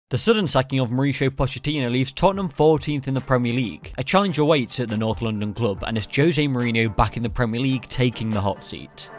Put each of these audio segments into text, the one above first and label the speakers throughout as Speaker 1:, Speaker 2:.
Speaker 1: The sudden sacking of Mauricio Pochettino leaves Tottenham 14th in the Premier League. A challenge awaits at the North London club, and it's Jose Mourinho back in the Premier League taking the hot seat.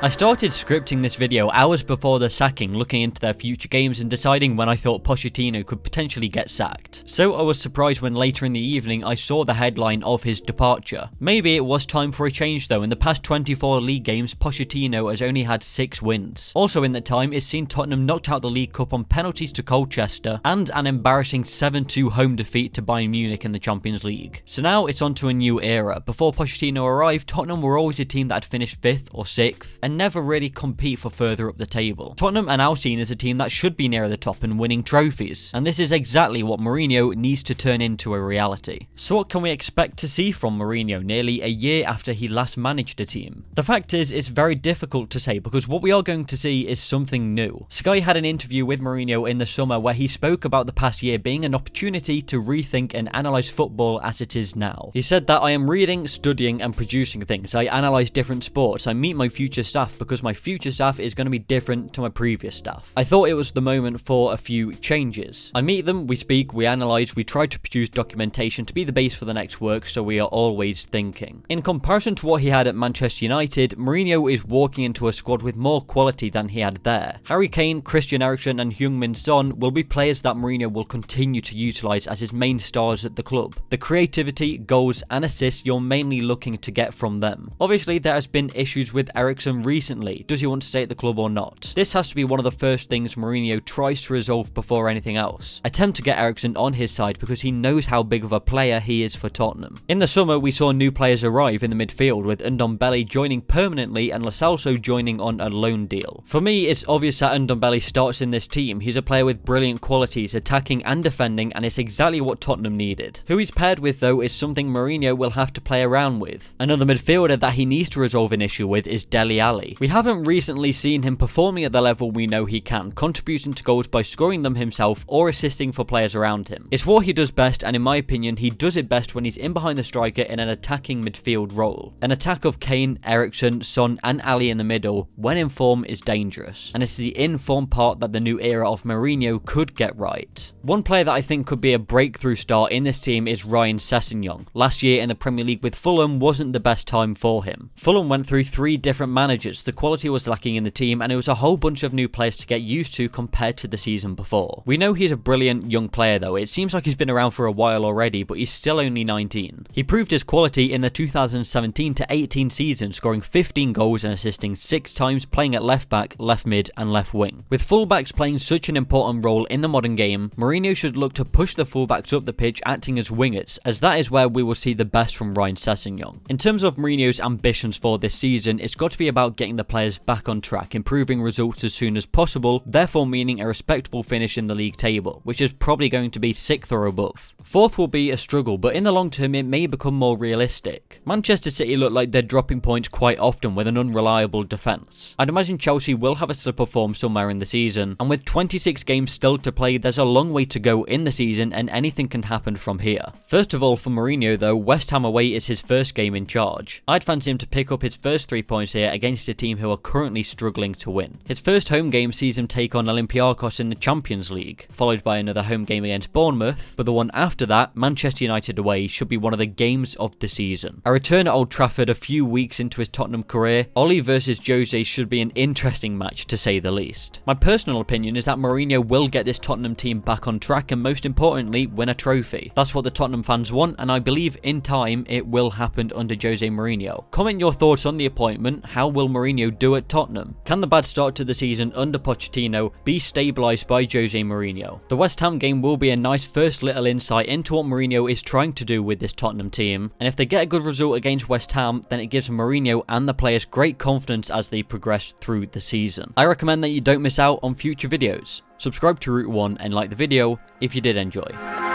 Speaker 1: I started scripting this video hours before the sacking, looking into their future games and deciding when I thought Pochettino could potentially get sacked. So I was surprised when later in the evening I saw the headline of his departure. Maybe it was time for a change though. In the past 24 league games, Pochettino has only had 6 wins. Also in that time, it's seen Tottenham knocked out the League Cup on penalties to Colchester and an embarrassing 7-2 home defeat to Bayern Munich in the Champions League. So now it's on to a new era. Before Pochettino arrived, Tottenham were always a team that had finished 5th or 6th and never really compete for further up the table. Tottenham are now seen as a team that should be nearer the top and winning trophies, and this is exactly what Mourinho needs to turn into a reality. So what can we expect to see from Mourinho nearly a year after he last managed a team? The fact is, it's very difficult to say because what we are going to see is something new. Sky had an interview with Mourinho in the summer where he spoke about the past year being an opportunity to rethink and analyse football as it is now. He said that I am reading, studying and producing things. I analyse different sports. I meet my future staff because my future staff is going to be different to my previous staff. I thought it was the moment for a few changes. I meet them, we speak, we analyse, we try to produce documentation to be the base for the next work, so we are always thinking. In comparison to what he had at Manchester United, Mourinho is walking into a squad with more quality than he had there. Harry Kane, Christian Eriksen and Heung-min Son will be players that Mourinho will continue to utilise as his main stars at the club. The creativity, goals and assists you're mainly looking to get from them. Obviously there has been issues with Eriksen recently. Does he want to stay at the club or not? This has to be one of the first things Mourinho tries to resolve before anything else. Attempt to get Eriksen on his side because he knows how big of a player he is for Tottenham. In the summer we saw new players arrive in the midfield, with Ndombele joining permanently and Lo Celso joining on a loan deal. For me it's obvious that Ndombele starts in this team. He's a player with brilliant qualities, attacking and defending, and it's exactly what Tottenham needed. Who he's paired with though is something Mourinho will have to play around with. Another midfielder that he needs to resolve an issue with is Dele Alli. We haven't recently seen him performing at the level we know he can, contributing to goals by scoring them himself or assisting for players around him. It's what he does best, and in my opinion he does it best when he's in behind the striker in an attacking midfield role. An attack of Kane, Eriksen, Son and Ali in the middle, when in form, is dangerous, and it's the in-form part that the new era of Mourinho could get right. One player that I think could be a breakthrough star in this team is Ryan Sessegnon. Last year in the Premier League with Fulham wasn't the best time for him. Fulham went through 3 different managers, the quality was lacking in the team and it was a whole bunch of new players to get used to compared to the season before. We know he's a brilliant young player though. It seems like he's been around for a while already, but he's still only 19. He proved his quality in the 2017-18 season, scoring 15 goals and assisting 6 times, playing at left back, left mid and left wing. With fullbacks playing such an important role in the modern game, Mourinho should look to push the fullbacks up the pitch acting as wingers, as that is where we will see the best from Ryan Sessegnon. In terms of Mourinho's ambitions for this season, it's got to be about getting the players back on track, improving results as soon as possible, therefore meaning a respectable finish in the league table, which is probably going to be 6th or above. 4th will be a struggle, but in the long term it may become more realistic. Manchester City look like they're dropping points quite often with an unreliable defence. I'd imagine Chelsea will have a slip of form somewhere in the season, and with 26 games still to play, there's a long way to go in the season and anything can happen from here. First of all, for Mourinho though, West Ham away is his first game in charge. I'd fancy him to pick up his first 3 points here against a team who are currently struggling to win. His first home game sees him take on Olympiacos in the Champions League, followed by another home game against Bournemouth, but the one after that, Manchester United away, should be one of the games of the season. A return at Old Trafford a few weeks into his Tottenham career, Oli versus Jose should be an interesting match to say the least. My personal opinion is that Mourinho will get this Tottenham team back on track and most importantly win a trophy. That's what the Tottenham fans want, and I believe in time it will happen under Jose Mourinho. Comment your thoughts on the appointment. How will Mourinho do at Tottenham? Can the bad start to the season under Pochettino be stabilised by Jose Mourinho? The West Ham game will be a nice first little insight into what Mourinho is trying to do with this Tottenham team, and if they get a good result against West Ham, then it gives Mourinho and the players great confidence as they progress through the season. I recommend that you don't miss out on future videos. Subscribe to Route 1 and like the video if you did enjoy.